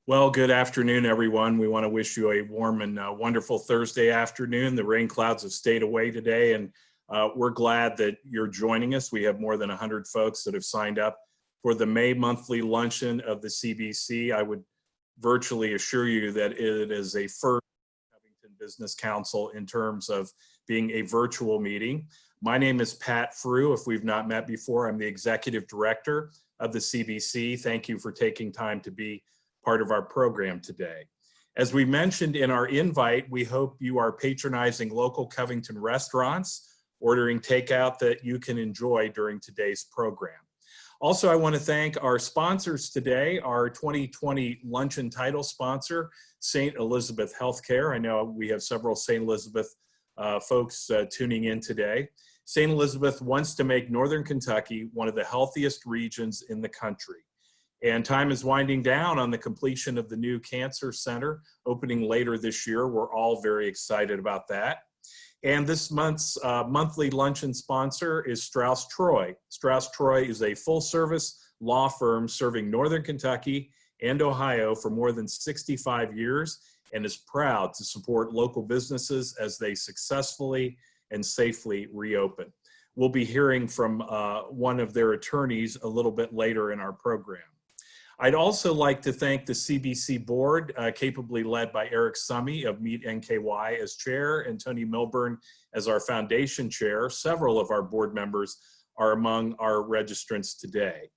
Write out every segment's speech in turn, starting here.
Well, good afternoon, everyone. We want to wish you a warm and wonderful Thursday afternoon. The rain clouds have stayed away today, and we're glad that you're joining us. We have more than 100 folks that have signed up for the May monthly luncheon of the CBC. I would virtually assure you that it is a first Covington Business Council in terms of being a virtual meeting. My name is Pat Frew. If we've not met before, I'm the Executive Director of the CBC. Thank you for taking time to be part of our program today. As we mentioned in our invite, we hope you are patronizing local Covington restaurants, ordering takeout that you can enjoy during today's program. Also, I want to thank our sponsors today, our 2020 luncheon title sponsor, St. Elizabeth Healthcare. I know we have several St. Elizabeth folks tuning in today. St. Elizabeth wants to make Northern Kentucky one of the healthiest regions in the country. And time is winding down on the completion of the new cancer center opening later this year. We're all very excited about that. And this month's monthly luncheon sponsor is Strauss Troy. Strauss Troy is a full-service law firm serving Northern Kentucky and Ohio for more than 65 years and is proud to support local businesses as they successfully and safely reopen. We'll be hearing from one of their attorneys a little bit later in our program. I'd also like to thank the CBC board, capably led by Eric Summey of Meet NKY as chair and Tony Milburn as our foundation chair. Several of our board members are among our registrants today.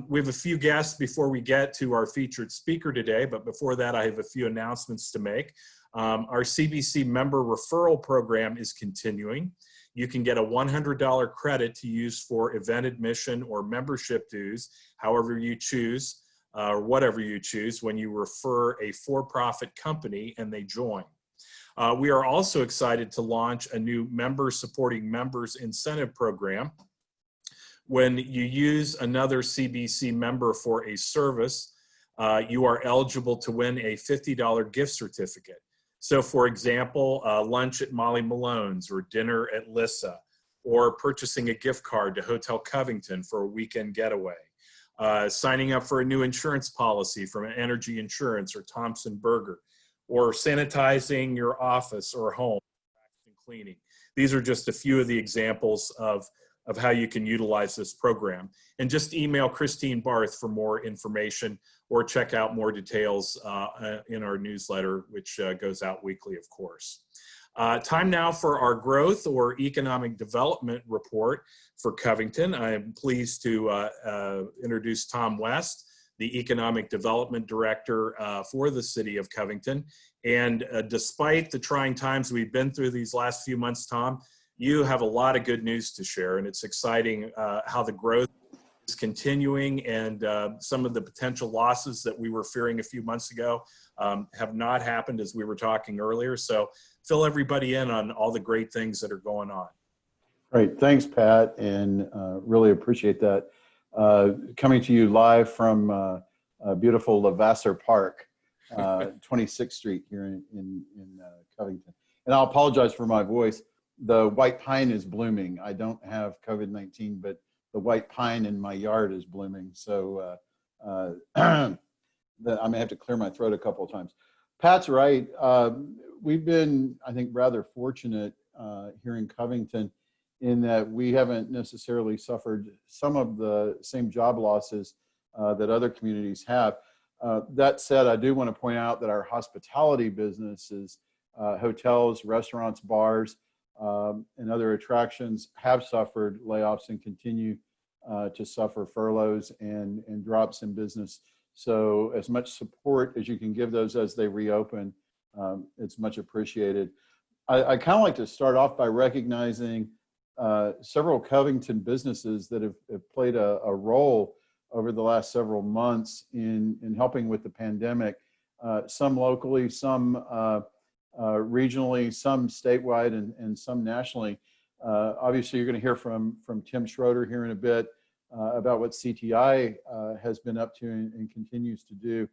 We have a few guests before we get to our featured speaker today, but before that I have a few announcements to make. Our CBC member referral program is continuing. You can get a $100 credit to use for event admission or membership dues, however you choose, or whatever you choose, when you refer a for-profit company and they join. We are also excited to launch a new member supporting members incentive program. When you use another CBC member for a service, you are eligible to win a $50 gift certificate. So for example, lunch at Molly Malone's or dinner at Lissa, or purchasing a gift card to Hotel Covington for a weekend getaway, signing up for a new insurance policy from Energy Insurance or Thompson Burger, or sanitizing your office or home, and cleaning. These are just a few of the examples of how you can utilize this program. And just email Christine Barth for more information or check out more details in our newsletter, which goes out weekly, of course. Time now for our growth or economic development report for Covington. I am pleased to introduce Tom West, the Economic Development Director for the City of Covington. And despite the trying times we've been through these last few months, Tom, you have a lot of good news to share, and it's exciting how the growth is continuing, and some of the potential losses that we were fearing a few months ago have not happened, as we were talking earlier. So fill everybody in on all the great things that are going on. Great, thanks, Pat, and really appreciate that. Coming to you live from beautiful Levasseur Park, 26th Street here in Covington. And I'll apologize for my voice. The white pine is blooming. I don't have COVID-19, but the white pine in my yard is blooming. So I may have to clear my throat a couple of times. Pat's right. We've been, I think, rather fortunate here in Covington in that we haven't necessarily suffered some of the same job losses that other communities have. That said, I do want to point out that our hospitality businesses, hotels, restaurants, bars, and other attractions have suffered layoffs and continue to suffer furloughs and drops in business. So as much support as you can give those as they reopen, it's much appreciated. I kind of like to start off by recognizing several Covington businesses that have played a role over the last several months in helping with the pandemic, some locally, some regionally, some statewide, and some nationally. Obviously, you're going to hear from Tim Schroeder here in a bit about what CTI has been up to and continues to do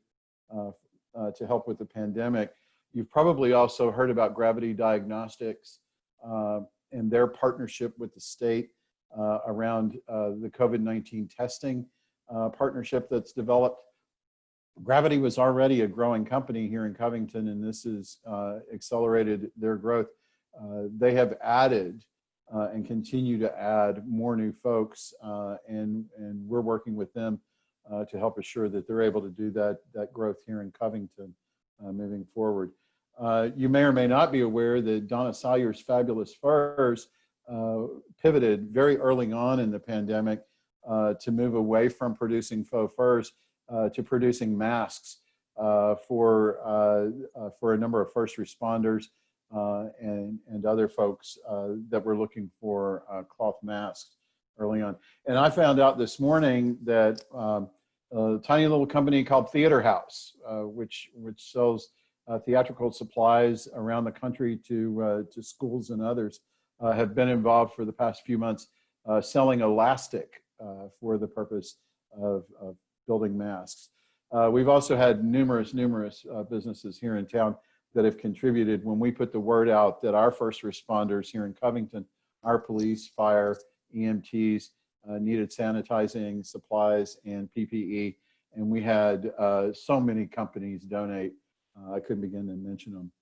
to help with the pandemic. You've probably also heard about Gravity Diagnostics and their partnership with the state around the COVID-19 testing partnership that's developed. Gravity was already a growing company here in Covington, and this has accelerated their growth. They have added and continue to add more new folks, and we're working with them to help assure that they're able to do that growth here in Covington moving forward. You may or may not be aware that Donna Salyer's Fabulous Furs pivoted very early on in the pandemic to move away from producing faux furs to producing masks for a number of first responders and other folks that were looking for cloth masks early on. And I found out this morning that a tiny little company called Theater House, which sells theatrical supplies around the country to schools and others, have been involved for the past few months selling elastic for the purpose of building masks. We've also had numerous businesses here in town that have contributed when we put the word out that our first responders here in Covington, our police, fire, EMTs, needed sanitizing supplies and PPE. And we had so many companies donate. I couldn't begin to mention them.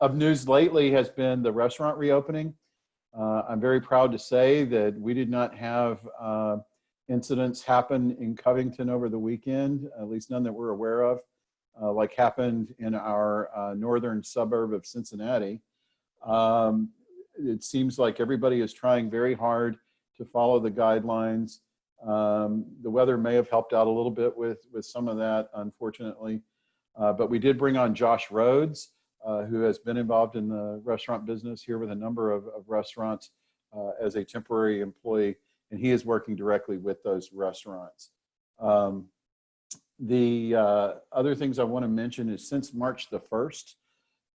Of news lately has been the restaurant reopening. I'm very proud to say that we did not have incidents happen in Covington over the weekend, at least none that we're aware of, like happened in our northern suburb of Cincinnati. It seems like everybody is trying very hard to follow the guidelines. The weather may have helped out a little bit with some of that, unfortunately. But we did bring on Josh Rhodes, who has been involved in the restaurant business here with a number of restaurants as a temporary employee, and he is working directly with those restaurants. The other things I want to mention is since March the 1st,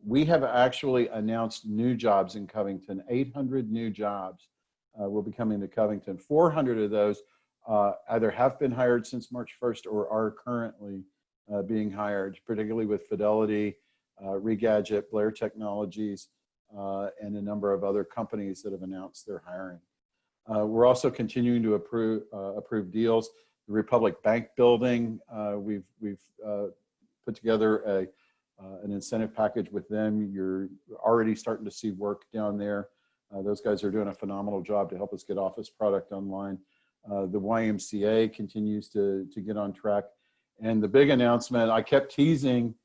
we have actually announced new jobs in Covington. 800 new jobs will be coming to Covington. 400 of those either have been hired since March 1st or are currently being hired, particularly with Fidelity, Regadget, Blair Technologies, and a number of other companies that have announced their hiring. We're also continuing to approve deals. The Republic Bank building, we've put together an incentive package with them. You're already starting to see work down there. Those guys are doing a phenomenal job to help us get office product online. The YMCA continues to get on track. And the big announcement, I kept teasing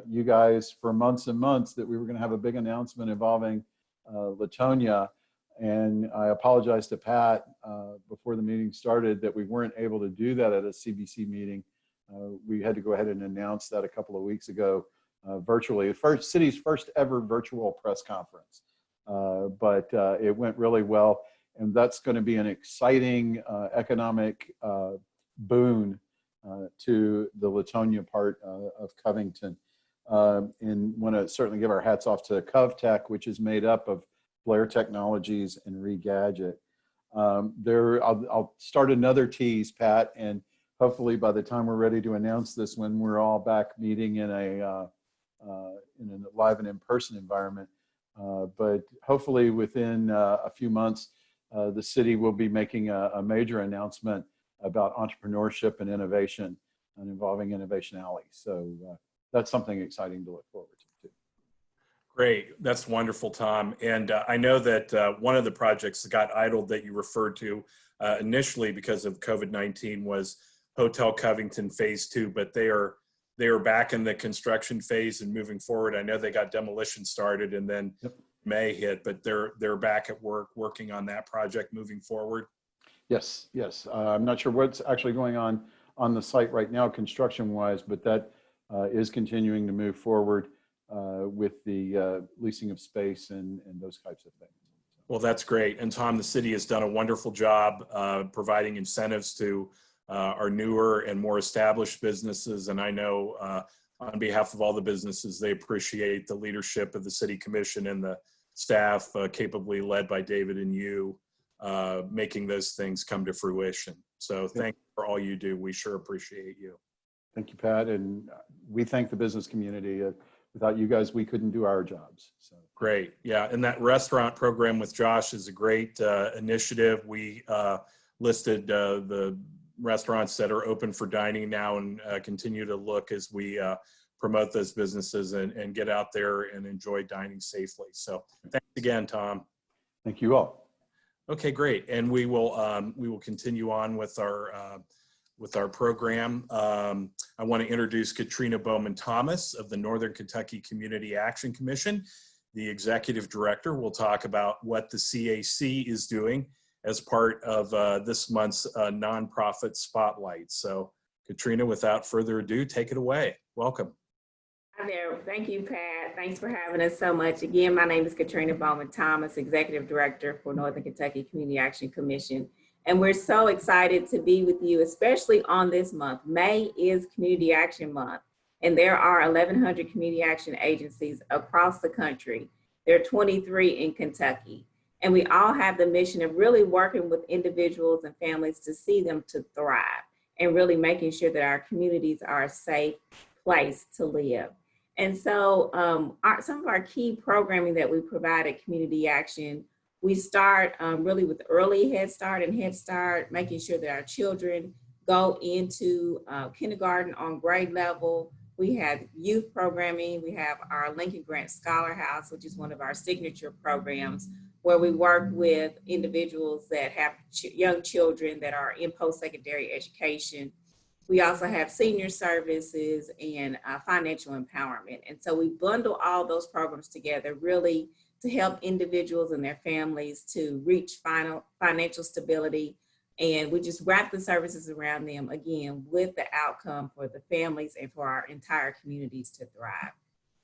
you guys for months and months that we were going to have a big announcement involving Latonia. And I apologized to Pat before the meeting started that we weren't able to do that at a CBC meeting. We had to go ahead and announce that a couple of weeks ago virtually. The city's first ever virtual press conference. But it went really well. And that's going to be an exciting economic boon to the Latonia part of Covington. And want to certainly give our hats off to CovTech, which is made up of Blair Technologies and Regadget. I'll start another tease, Pat, and hopefully by the time we're ready to announce this, when we're all back meeting in a live and in-person environment, but hopefully within a few months, the city will be making a major announcement about entrepreneurship and innovation and involving Innovation Alley. So that's something exciting to look forward to. Great. That's wonderful, Tom. And I know that one of the projects that got idled that you referred to initially because of COVID-19 was Hotel Covington Phase 2, but they are back in the construction phase and moving forward. I know they got demolition started and then May hit, but they're back at work working on that project moving forward. Yes. I'm not sure what's actually going on the site right now construction-wise, but that is continuing to move forward with the leasing of space and those types of things. Well, that's great. And Tom, the city has done a wonderful job providing incentives to our newer and more established businesses. And I know on behalf of all the businesses, they appreciate the leadership of the city commission and the staff capably led by David and you making those things come to fruition. So thank you for all you do. We sure appreciate you. Thank you, Pat. And we thank the business community. Without you guys, we couldn't do our jobs. So great. Yeah. And that restaurant program with Josh is a great initiative. We listed the restaurants that are open for dining now, and continue to look as we promote those businesses and get out there and enjoy dining safely. So thanks again, Tom. Thank you all. Okay, great. And we will continue on with our program. I want to introduce Katrina Bowman-Thomas of the Northern Kentucky Community Action Commission. The executive director will talk about what the CAC is doing as part of this month's nonprofit spotlight. So Katrina, without further ado, take it away. Welcome. Hi there. Thank you, Pat. Thanks for having us so much. Again, my name is Katrina Bowman-Thomas, Executive Director for Northern Kentucky Community Action Commission. And we're so excited to be with you, especially on this month. May is Community Action Month, and there are 1,100 community action agencies across the country. There are 23 in Kentucky. And we all have the mission of really working with individuals and families to see them to thrive and really making sure that our communities are a safe place to live. And so some of our key programming that we provide at Community Action, we start really with early Head Start and Head Start, making sure that our children go into kindergarten on grade level. We have youth programming. We have our Lincoln Grant Scholar House, which is one of our signature programs, where we work with individuals that have young children that are in post-secondary education. We also have senior services and financial empowerment. And so we bundle all those programs together really to help individuals and their families to reach financial stability. And we just wrap the services around them, again, with the outcome for the families and for our entire communities to thrive.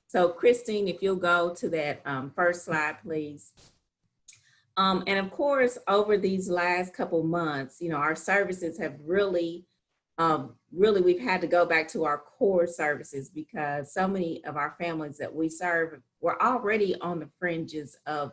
So Christine, if you'll go to that first slide, please. And of course, over these last couple months, you know, our services have really, we've had to go back to our core services because so many of our families that we serve were already on the fringes of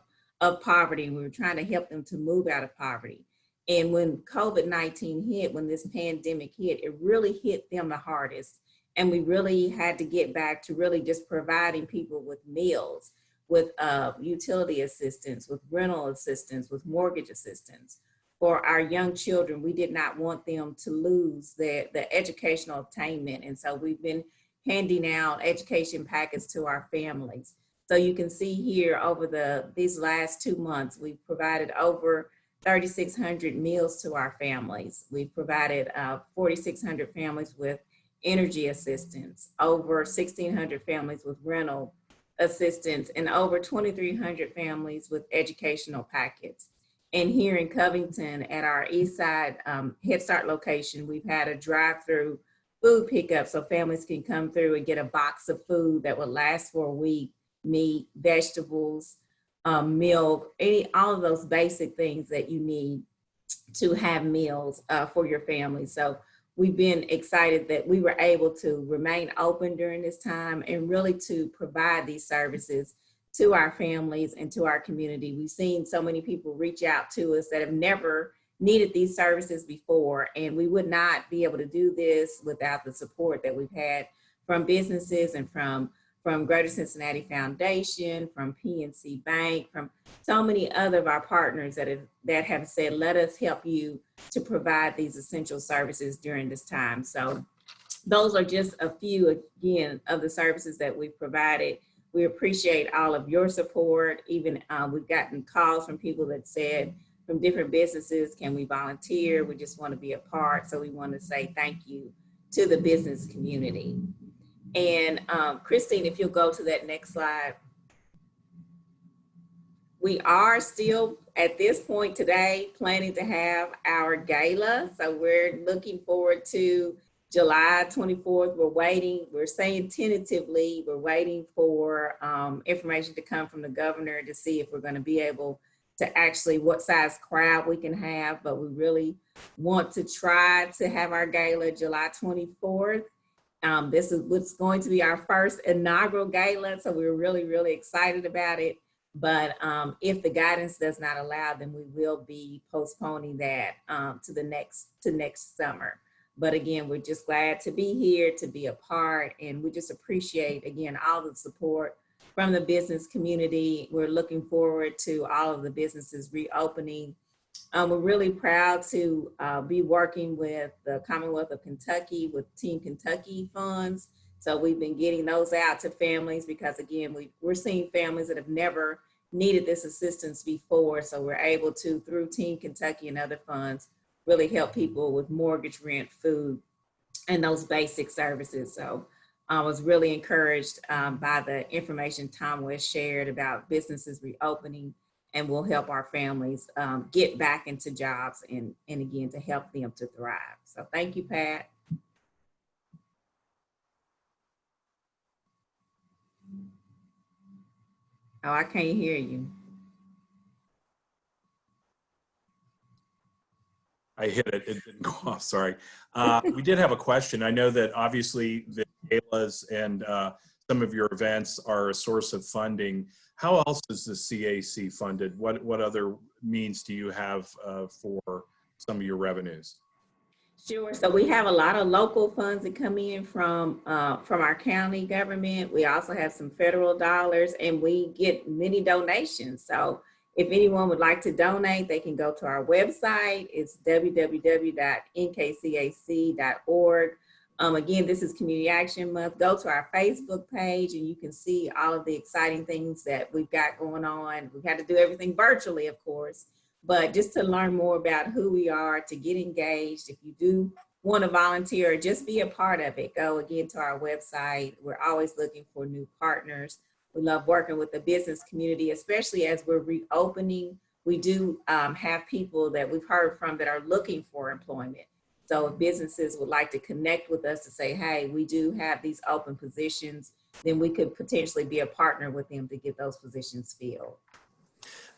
poverty. And we were trying to help them to move out of poverty. And when COVID-19 hit, when this pandemic hit, it really hit them the hardest. And we really had to get back to really just providing people with meals, with utility assistance, with rental assistance, with mortgage assistance. For our young children, we did not want them to lose the educational attainment. And so we've been handing out education packets to our families. So you can see here over these last 2 months, we've provided over 3,600 meals to our families. We've provided 4,600 families with energy assistance, over 1,600 families with rental assistance, and over 2,300 families with educational packets. And here in Covington at our East Side Head Start location, we've had a drive-through food pickup so families can come through and get a box of food that would last for a week, meat, vegetables, milk, all of those basic things that you need to have meals for your family. So we've been excited that we were able to remain open during this time and really to provide these services to our families and to our community. We've seen so many people reach out to us that have never needed these services before, and we would not be able to do this without the support that we've had from businesses and from Greater Cincinnati Foundation, from PNC Bank, from so many other of our partners that have said, let us help you to provide these essential services during this time. So those are just a few, again, of the services that we've provided. We appreciate all of your support. Even we've gotten calls from people that said, from different businesses, can we volunteer? We just want to be a part. So we want to say thank you to the business community. And Christine, if you'll go to that next slide. We are still, at this point today, planning to have our gala. So we're looking forward to July 24th. We're saying tentatively, we're waiting for information to come from the governor to see if we're going to be able to actually what size crowd we can have, but we really want to try to have our gala July 24th. This is what's going to be our first inaugural gala, so we're really, really excited about it. But if the guidance does not allow, then we will be postponing that to next summer. But again, we're just glad to be here, to be a part, and we just appreciate, again, all the support from the business community. We're looking forward to all of the businesses reopening We're really proud to be working with the Commonwealth of Kentucky with Team Kentucky funds. So we've been getting those out to families because, again, we're seeing families that have never needed this assistance before. So we're able to, through Team Kentucky and other funds, really help people with mortgage, rent, food, and those basic services. So I was really encouraged by the information Tom West shared about businesses reopening, and will help our families get back into jobs and again, to help them to thrive. So thank you, Pat. Oh, I can't hear you. I hit it. It didn't go off. Sorry. We did have a question. I know that obviously the galas and some of your events are a source of funding. How else is the CAC funded? What other means do you have for some of your revenues? Sure. So we have a lot of local funds that come in from our county government. We also have some federal dollars, and we get many donations. So if anyone would like to donate, they can go to our website. It's www.nkcac.org. Again, this is Community Action Month. Go to our Facebook page and you can see all of the exciting things that we've got going on. We've had to do everything virtually, of course, but just to learn more about who we are, to get engaged. If you do want to volunteer or just be a part of it, go again to our website. We're always looking for new partners. We love working with the business community, especially as we're reopening. We do have people that we've heard from that are looking for employment. So if businesses would like to connect with us to say, hey, we do have these open positions, then we could potentially be a partner with them to get those positions filled.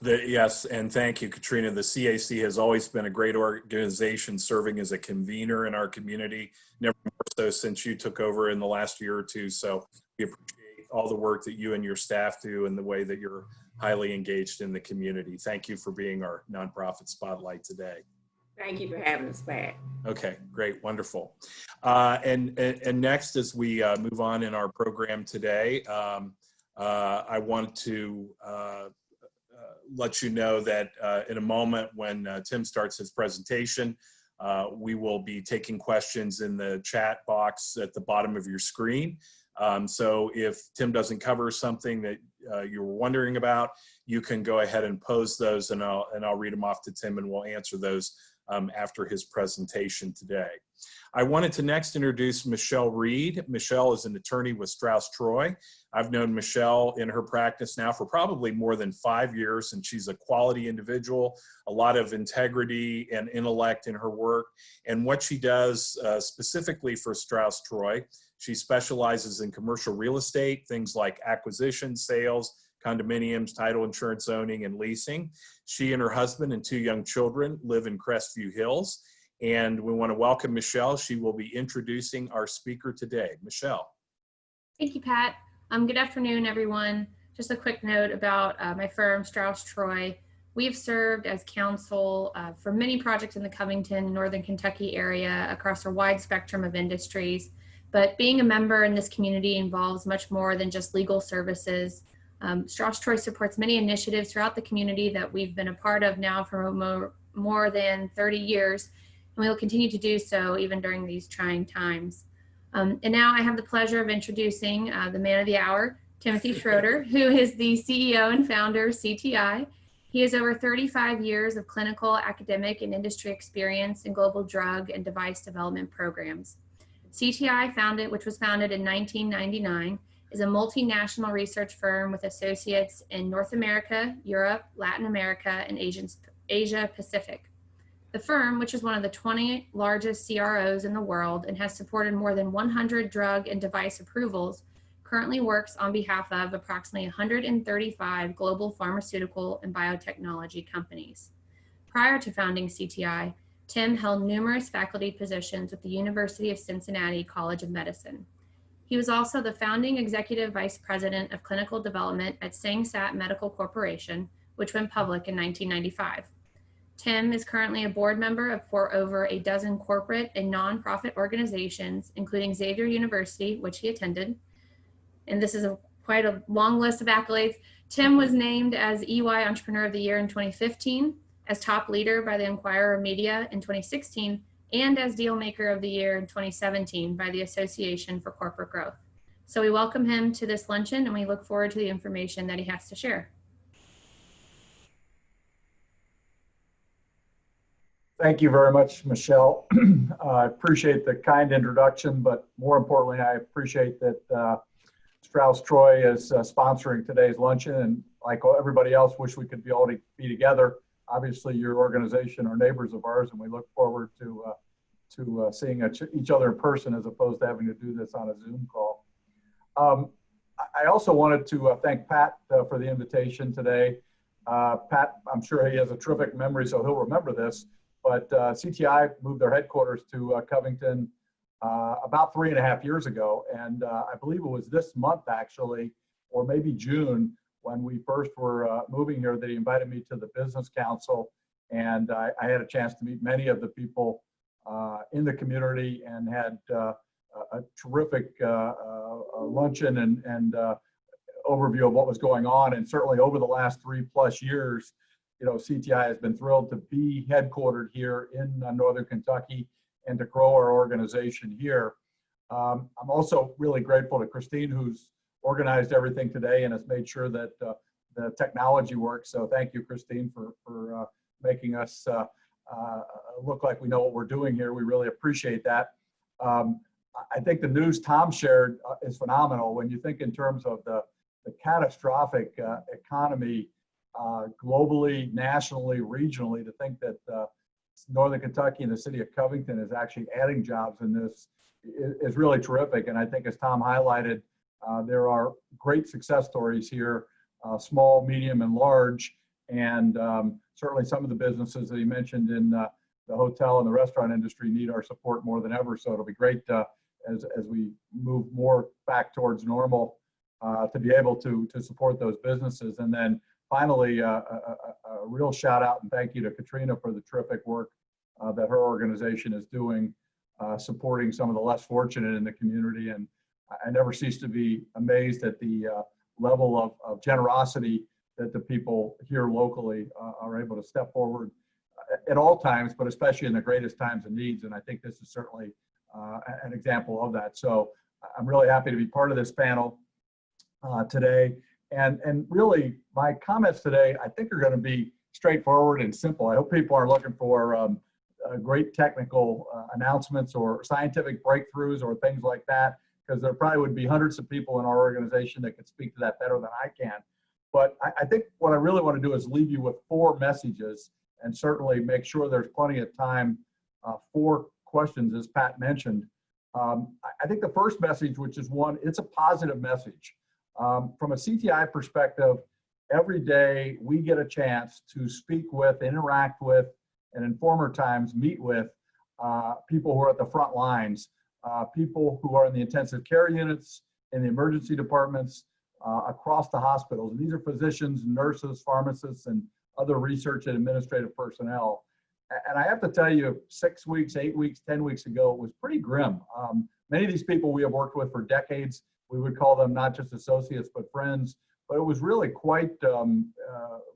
Yes, and thank you, Katrina. The CAC has always been a great organization serving as a convener in our community, never more so since you took over in the last year or two. So we appreciate all the work that you and your staff do and the way that you're highly engaged in the community. Thank you for being our nonprofit spotlight today. Thank you for having us back. Okay, great, wonderful. And next, as we move on in our program today, I want to let you know that in a moment when Tim starts his presentation, we will be taking questions in the chat box at the bottom of your screen. So if Tim doesn't cover something that you were wondering about, you can go ahead and pose those, and I'll read them off to Tim, and we'll answer those after his presentation today. I wanted to next introduce Michelle Reed. Michelle is an attorney with Strauss Troy. I've known Michelle in her practice now for probably more than 5 years, and she's a quality individual, a lot of integrity and intellect in her work. And what she does specifically for Strauss Troy, she specializes in commercial real estate, things like acquisition, sales, condominiums, title insurance, zoning, and leasing. She and her husband and 2 young children live in Crestview Hills. And we want to welcome Michelle. She will be introducing our speaker today. Michelle. Thank you, Pat. Good afternoon, everyone. Just a quick note about my firm, Strauss Troy. We've served as counsel for many projects in the Covington, Northern Kentucky area across a wide spectrum of industries. But being a member in this community involves much more than just legal services. Strauss Troy supports many initiatives throughout the community that we've been a part of now for more than 30 years, and we will continue to do so even during these trying times. And now I have the pleasure of introducing the man of the hour, Timothy Schroeder, who is the CEO and founder of CTI. He has over 35 years of clinical, academic, and industry experience in global drug and device development programs. CTI, which was founded in 1999, is a multinational research firm with associates in North America, Europe, Latin America, and Asia Pacific. The firm, which is one of the 20 largest CROs in the world and has supported more than 100 drug and device approvals, currently works on behalf of approximately 135 global pharmaceutical and biotechnology companies. Prior to founding CTI, Tim held numerous faculty positions with the University of Cincinnati College of Medicine. He was also the founding executive vice president of clinical development at SangSat Medical Corporation, which went public in 1995. Tim is currently a board member for over a dozen corporate and nonprofit organizations, including Xavier University, which he attended. And this is quite a long list of accolades. Tim was named as EY Entrepreneur of the Year in 2015, as top leader by the Inquirer Media in 2016 and as Dealmaker of the Year in 2017 by the Association for Corporate Growth. So we welcome him to this luncheon and we look forward to the information that he has to share. Thank you very much, Michelle. I appreciate the kind introduction, but more importantly, I appreciate that Strauss-Troy is sponsoring today's luncheon, and like everybody else, wish we could be together. Obviously, your organization are neighbors of ours, and we look forward to seeing each other in person as opposed to having to do this on a Zoom call. I also wanted to thank Pat for the invitation today. Pat, I'm sure he has a terrific memory, so he'll remember this. But CTI moved their headquarters to Covington about 3.5 years ago. And I believe it was this month, actually, or maybe June, when we first were moving here, they invited me to the Business Council. And I had a chance to meet many of the people in the community and had a terrific luncheon and overview of what was going on. And certainly over the last 3+ years, you know, CTI has been thrilled to be headquartered here in Northern Kentucky and to grow our organization here. I'm also really grateful to Christine, who's organized everything today and has made sure that the technology works. So thank you, Christine, for making us look like we know what we're doing here. We really appreciate that. I think the news Tom shared is phenomenal when you think in terms of the catastrophic economy globally, nationally, regionally, to think that Northern Kentucky and the city of Covington is actually adding jobs in this is really terrific. And I think as Tom highlighted, there are great success stories here, small, medium, and large. And certainly some of the businesses that he mentioned in the hotel and the restaurant industry need our support more than ever. So it'll be great as we move more back towards normal to be able to support those businesses. And then finally, a real shout out and thank you to Katrina for the terrific work that her organization is doing, supporting some of the less fortunate in the community. And I never cease to be amazed at the level of generosity that the people here locally are able to step forward at all times, but especially in the greatest times of needs. And I think this is certainly an example of that. So I'm really happy to be part of this panel today. And really, my comments today, I think, are going to be straightforward and simple. I hope people are looking for great technical announcements or scientific breakthroughs or things like that, because there probably would be hundreds of people in our organization that could speak to that better than I can. But I think what I really want to do is leave you with 4 messages and certainly make sure there's plenty of time for questions, as Pat mentioned. I think the first message, which is one, it's a positive message. From a CTI perspective, every day we get a chance to speak with, interact with, and in former times meet with people who are at the front lines, people who are in the intensive care units, in the emergency departments, across the hospitals. And these are physicians, nurses, pharmacists, and other research and administrative personnel. And I have to tell you, 6 weeks, 8 weeks, 10 weeks ago, it was pretty grim. Many of these people we have worked with for decades. We would call them not just associates, but friends. But it was really quite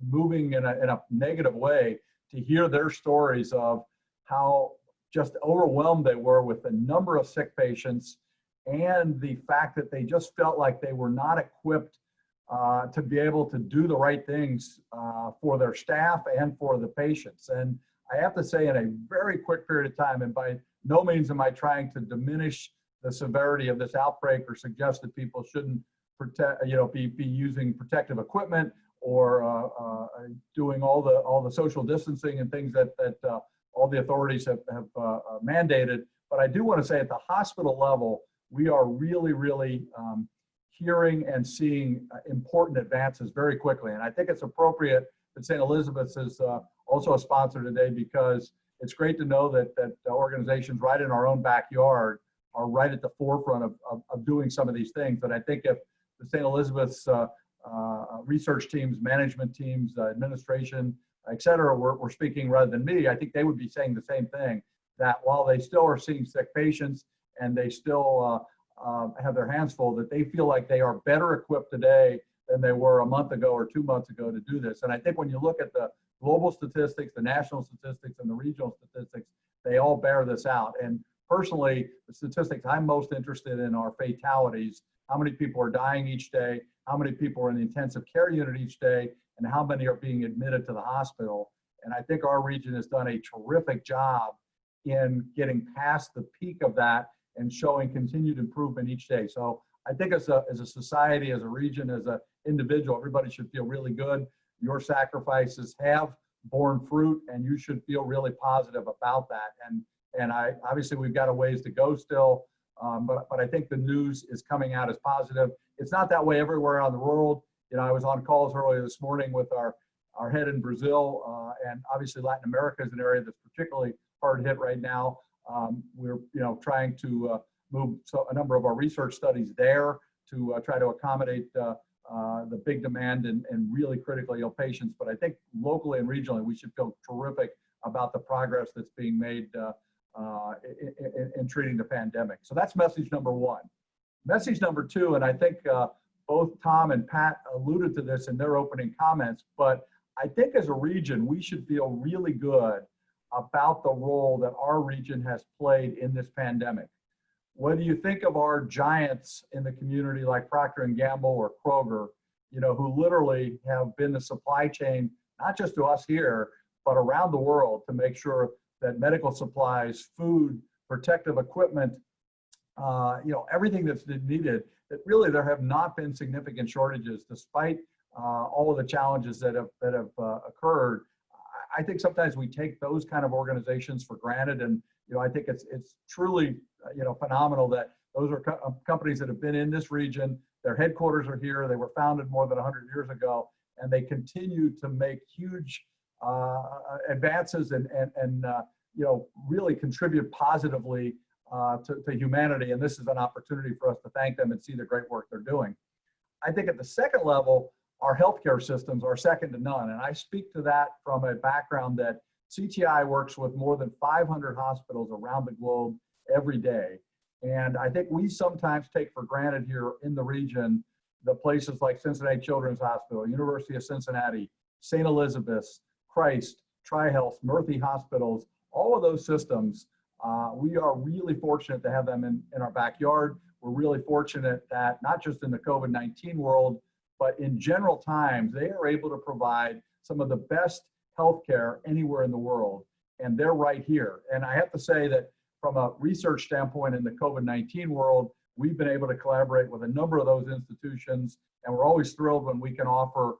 moving in a negative way to hear their stories of how just overwhelmed they were with the number of sick patients and the fact that they just felt like they were not equipped to be able to do the right things for their staff and for the patients. And I have to say, in a very quick period of time, and by no means am I trying to diminish the severity of this outbreak or suggest that people shouldn't be using protective equipment or doing all the social distancing and things that all the authorities have mandated. But I do want to say at the hospital level, we are really hearing and seeing important advances very quickly. And I think it's appropriate that St. Elizabeth's is also a sponsor today, because it's great to know that organizations right in our own backyard are right at the forefront of doing some of these things. And I think if the St. Elizabeth's research teams, management teams, administration, et cetera, were speaking rather than me, I think they would be saying the same thing, that while they still are seeing sick patients and they still have their hands full, that they feel like they are better equipped today than they were a month ago or 2 months ago to do this. And I think when you look at the global statistics, the national statistics, and the regional statistics, they all bear this out. And personally, the statistics I'm most interested in are fatalities. How many people are dying each day? How many people are in the intensive care unit each day? And how many are being admitted to the hospital? And I think our region has done a terrific job in getting past the peak of that and showing continued improvement each day. So I think as a society, as a region, as an individual, everybody should feel really good. Your sacrifices have borne fruit, and you should feel really positive about that. And obviously we've got a ways to go still, but I think the news is coming out as positive. It's not that way everywhere around the world. You know, I was on calls earlier this morning with our head in Brazil, and obviously Latin America is an area that's particularly hard hit right now. We're trying to move a number of our research studies there to try to accommodate the big demand and really critically ill patients. But I think locally and regionally, we should feel terrific about the progress that's being made in treating the pandemic. So that's message number one. Message number two, and I think both Tom and Pat alluded to this in their opening comments, but I think as a region, we should feel really good about the role that our region has played in this pandemic. Whether you think of our giants in the community like Procter & Gamble or Schroeder, who literally have been the supply chain, not just to us here, but around the world to make sure that medical supplies, food, protective equipment, everything that's needed, that really there have not been significant shortages despite all of the challenges that have occurred. I think sometimes we take those kind of organizations for granted, and I think it's truly phenomenal that those are companies that have been in this region. Their headquarters are here. They were founded more than 100 years ago, and they continue to make huge advances and really contribute positively to humanity. And this is an opportunity for us to thank them and see the great work they're doing. I think at the second level, our healthcare systems are second to none. And I speak to that from a background that CTI works with more than 500 hospitals around the globe every day. And I think we sometimes take for granted here in the region the places like Cincinnati Children's Hospital, University of Cincinnati, St. Elizabeth's, Christ, TriHealth, Murphy Hospitals, all of those systems. We are really fortunate to have them in our backyard. We're really fortunate that not just in the COVID-19 world, but in general times, they are able to provide some of the best healthcare anywhere in the world. And they're right here. And I have to say that from a research standpoint in the COVID-19 world, we've been able to collaborate with a number of those institutions. And we're always thrilled when we can offer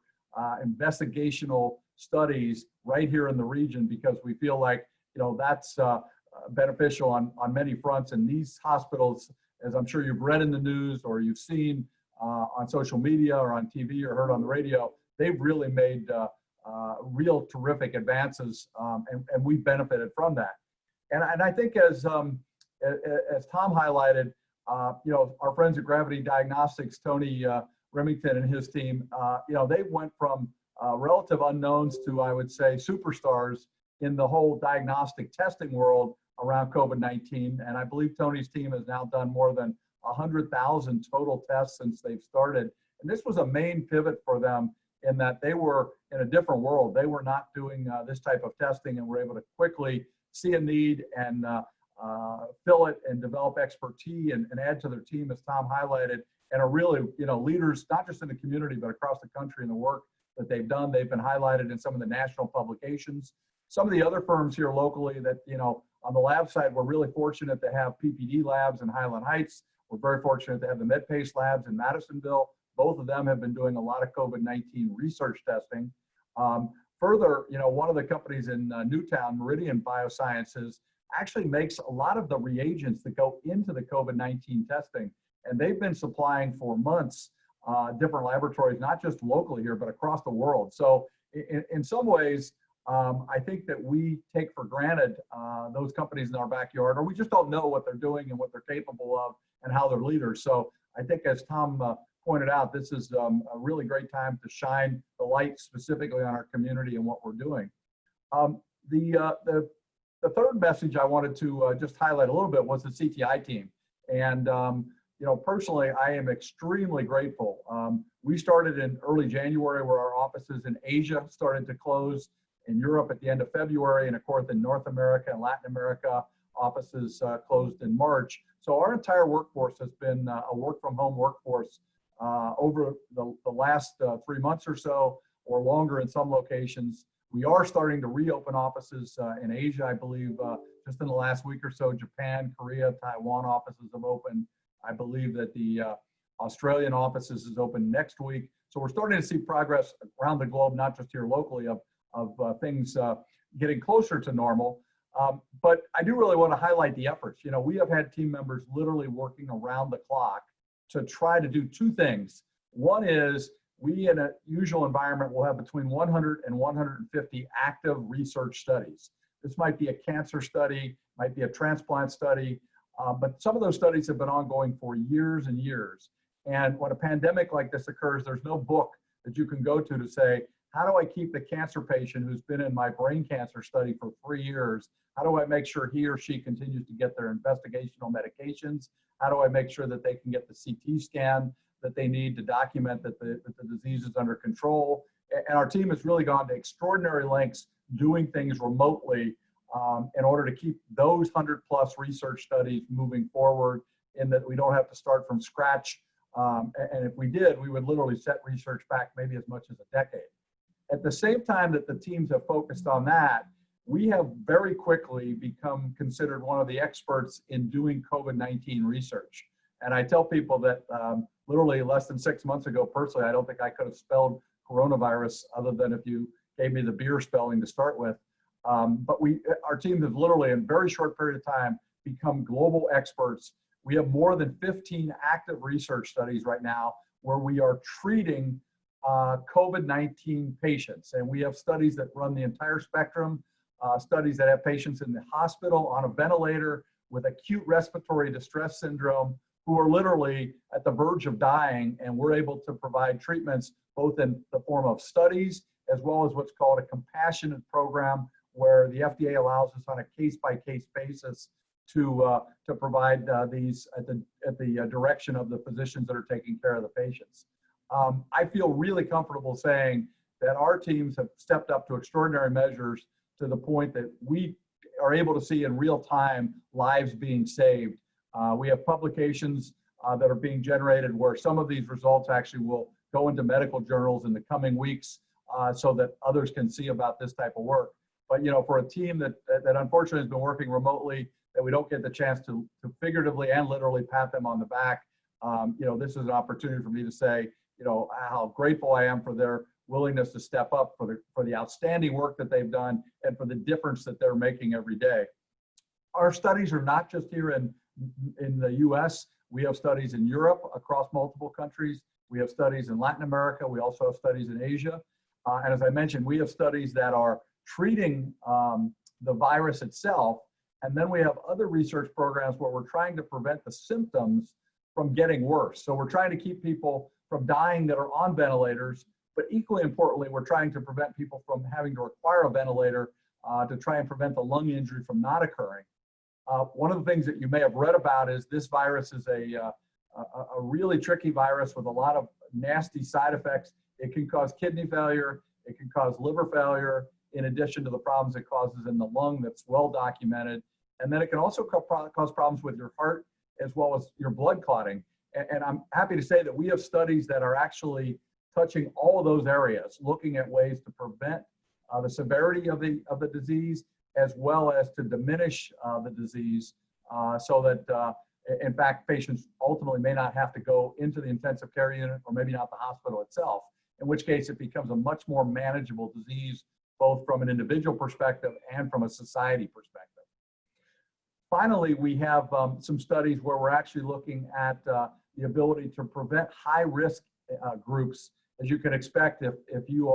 investigational studies right here in the region, because we feel like, that's beneficial on many fronts. And these hospitals, as I'm sure you've read in the news or you've seen on social media or on TV or heard on the radio, they've really made real terrific advances, and we've benefited from that. And I think as Tom highlighted, our friends at Gravity Diagnostics, Tony Remington and his team, they went from relative unknowns to, I would say, superstars in the whole diagnostic testing world around COVID-19. And I believe Tony's team has now done more than 100,000 total tests since they've started. And this was a main pivot for them in that they were in a different world. They were not doing this type of testing, and were able to quickly see a need and fill it and develop expertise and add to their team, as Tom highlighted, and are really, leaders, not just in the community, but across the country in the work that they've done. They've been highlighted in some of the national publications. Some of the other firms here locally that, on the lab side, we're really fortunate to have PPD labs in Highland Heights. We're very fortunate to have the MedPace labs in Madisonville. Both of them have been doing a lot of COVID-19 research testing. Further, one of the companies in Newtown, Meridian Biosciences, actually makes a lot of the reagents that go into the COVID-19 testing. And they've been supplying for months different laboratories, not just locally here, but across the world. So in some ways, I think that we take for granted those companies in our backyard, or we just don't know what they're doing and what they're capable of and how they're leaders. So I think, as Tom pointed out, this is a really great time to shine the light specifically on our community and what we're doing. The third message I wanted to just highlight a little bit was the CTI team. And personally, I am extremely grateful. We started in early January, where our offices in Asia started to close. in Europe at the end of February, and of course in North America and Latin America, offices closed in March. So our entire workforce has been a work from home workforce over the last 3 months or so, or longer in some locations. We are starting to reopen offices in Asia, I believe, just in the last week or so. Japan, Korea, Taiwan offices have opened. I believe that the Australian offices is open next week. So we're starting to see progress around the globe, not just here locally, of things getting closer to normal. But I do really want to highlight the efforts. You know, we have had team members literally working around the clock to try to do two things. One is we, in a usual environment, will have between 100 and 150 active research studies. This might be a cancer study, might be a transplant study, but some of those studies have been ongoing for years and years. And when a pandemic like this occurs, there's no book that you can go to say, how do I keep the cancer patient who's been in my brain cancer study for 3 years? How do I make sure he or she continues to get their investigational medications? How do I make sure that they can get the CT scan that they need to document that the disease is under control? And our team has really gone to extraordinary lengths doing things remotely in order to keep those 100+ research studies moving forward, in that we don't have to start from scratch. And if we did, we would literally set research back maybe as much as a decade. At the same time that the teams have focused on that, we have very quickly become considered one of the experts in doing COVID-19 research. And I tell people that literally less than 6 months ago, personally, I don't think I could have spelled coronavirus other than if you gave me the beer spelling to start with. But our team has literally, in a very short period of time, become global experts. We have more than 15 active research studies right now where we are treating COVID-19 patients. And we have studies that run the entire spectrum, studies that have patients in the hospital on a ventilator with acute respiratory distress syndrome who are literally at the verge of dying, and we're able to provide treatments both in the form of studies as well as what's called a compassionate program, where the FDA allows us on a case-by-case basis to provide these at the direction of the physicians that are taking care of the patients. I feel really comfortable saying that our teams have stepped up to extraordinary measures to the point that we are able to see in real time lives being saved. We have publications that are being generated where some of these results actually will go into medical journals in the coming weeks so that others can see about this type of work. But, you know, for a team that unfortunately has been working remotely, that we don't get the chance to figuratively and literally pat them on the back, you know, this is an opportunity for me to say, you know, how grateful I am for their willingness to step up, for the outstanding work that they've done, and for the difference that they're making every day. Our studies are not just here in the US. We have studies in Europe across multiple countries. We have studies in Latin America. We also have studies in Asia. And as I mentioned, we have studies that are treating the virus itself. And then we have other research programs where we're trying to prevent the symptoms from getting worse. So we're trying to keep people from dying that are on ventilators, but equally importantly, we're trying to prevent people from having to require a ventilator to try and prevent the lung injury from not occurring. One of the things that you may have read about is this virus is a really tricky virus with a lot of nasty side effects. It can cause kidney failure, it can cause liver failure, in addition to the problems it causes in the lung that's well documented. And then it can also cause problems with your heart as well as your blood clotting. And I'm happy to say that we have studies that are actually touching all of those areas, looking at ways to prevent the severity of the disease, as well as to diminish the disease so that, in fact, patients ultimately may not have to go into the intensive care unit, or maybe not the hospital itself, in which case it becomes a much more manageable disease, both from an individual perspective and from a society perspective. Finally, we have some studies where we're actually looking at the ability to prevent high-risk groups. As you can expect, if you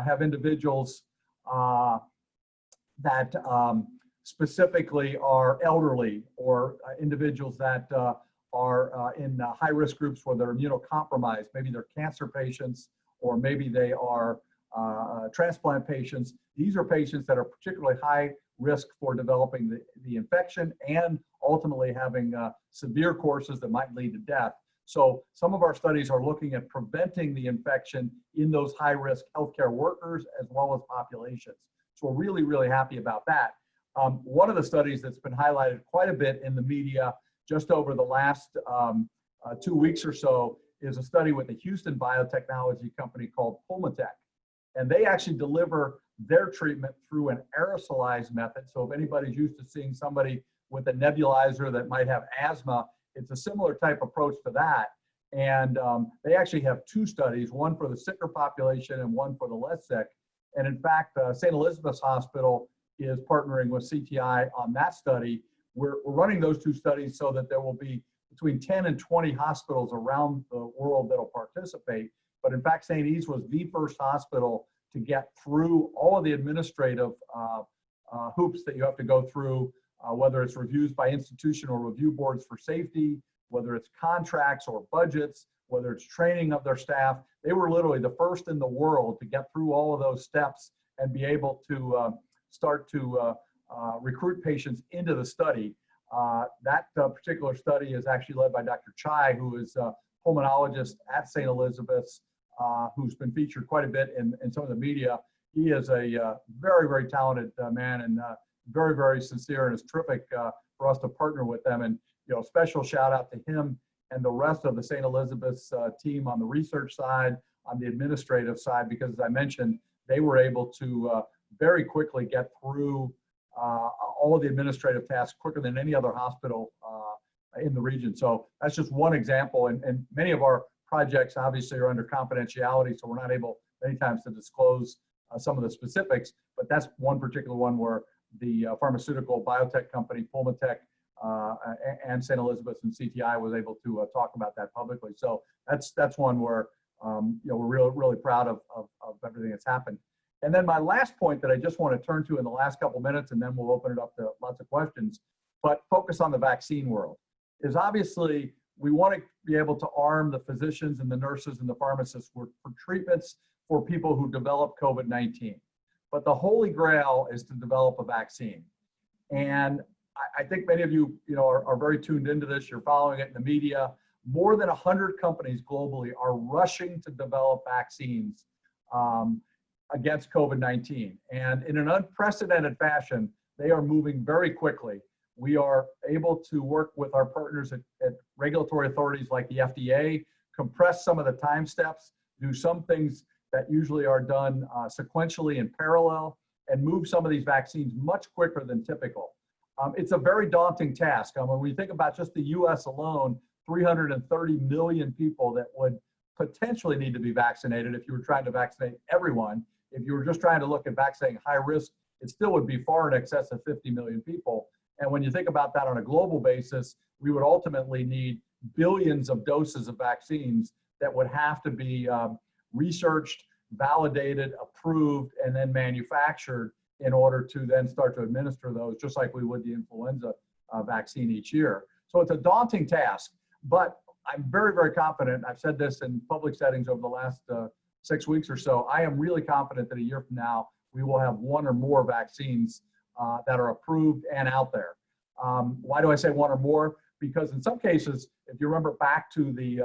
have individuals that specifically are elderly, or individuals that are in high-risk groups where they're immunocompromised, maybe they're cancer patients, or maybe they are transplant patients. These are patients that are particularly high risk for developing the infection and ultimately having severe courses that might lead to death. So some of our studies are looking at preventing the infection in those high-risk healthcare workers as well as populations. So we're really, really happy about that. One of the studies that's been highlighted quite a bit in the media just over the last 2 weeks or so is a study with a Houston biotechnology company called Pulmatech. And they actually deliver their treatment through an aerosolized method. So if anybody's used to seeing somebody with a nebulizer that might have asthma, it's a similar type approach to that. And they actually have 2 studies, one for the sicker population and one for the less sick. And in fact, St. Elizabeth's Hospital is partnering with CTI on that study. We're running those 2 studies so that there will be between 10 and 20 hospitals around the world that'll participate. But in fact, St. E's was the first hospital to get through all of the administrative hoops that you have to go through, whether it's reviews by institution or review boards for safety, whether it's contracts or budgets, whether it's training of their staff. They were literally the first in the world to get through all of those steps and be able to start to recruit patients into the study. That particular study is actually led by Dr. Chai, who is a pulmonologist at St. Elizabeth's, who's been featured quite a bit in some of the media. He is a very, very talented man and very, very sincere, and it's terrific for us to partner with them. And special shout out to him and the rest of the St. Elizabeth's team on the research side, on the administrative side, because as I mentioned, they were able to very quickly get through all of the administrative tasks quicker than any other hospital in the region. So that's just one example. And many of our projects obviously are under confidentiality, so we're not able many times to disclose some of the specifics, but that's one particular one where the pharmaceutical biotech company, Pulmatech, and St. Elizabeth's and CTI was able to talk about that publicly. So that's one where we're really proud of everything that's happened. And then my last point that I just want to turn to in the last couple minutes, and then we'll open it up to lots of questions, but focus on the vaccine world, is obviously we want to be able to arm the physicians and the nurses and the pharmacists for treatments for people who develop COVID-19. But the holy grail is to develop a vaccine. And I think many of you, are very tuned into this. You're following it in the media. More than 100 companies globally are rushing to develop vaccines against COVID-19. And in an unprecedented fashion, they are moving very quickly. We are able to work with our partners at regulatory authorities like the FDA, compress some of the time steps, do some things that usually are done sequentially in parallel, and move some of these vaccines much quicker than typical. It's a very daunting task. When we think about just the US alone, 330 million people that would potentially need to be vaccinated if you were trying to vaccinate everyone. If you were just trying to look at vaccinating high risk, it still would be far in excess of 50 million people. And when you think about that on a global basis, we would ultimately need billions of doses of vaccines that would have to be researched, validated, approved, and then manufactured in order to then start to administer those, just like we would the influenza vaccine each year. So it's a daunting task, but I'm very, very confident. I've said this in public settings over the last 6 weeks or so. I am really confident that a year from now, we will have one or more vaccines that are approved and out there. Why do I say one or more? Because in some cases, if you remember back to the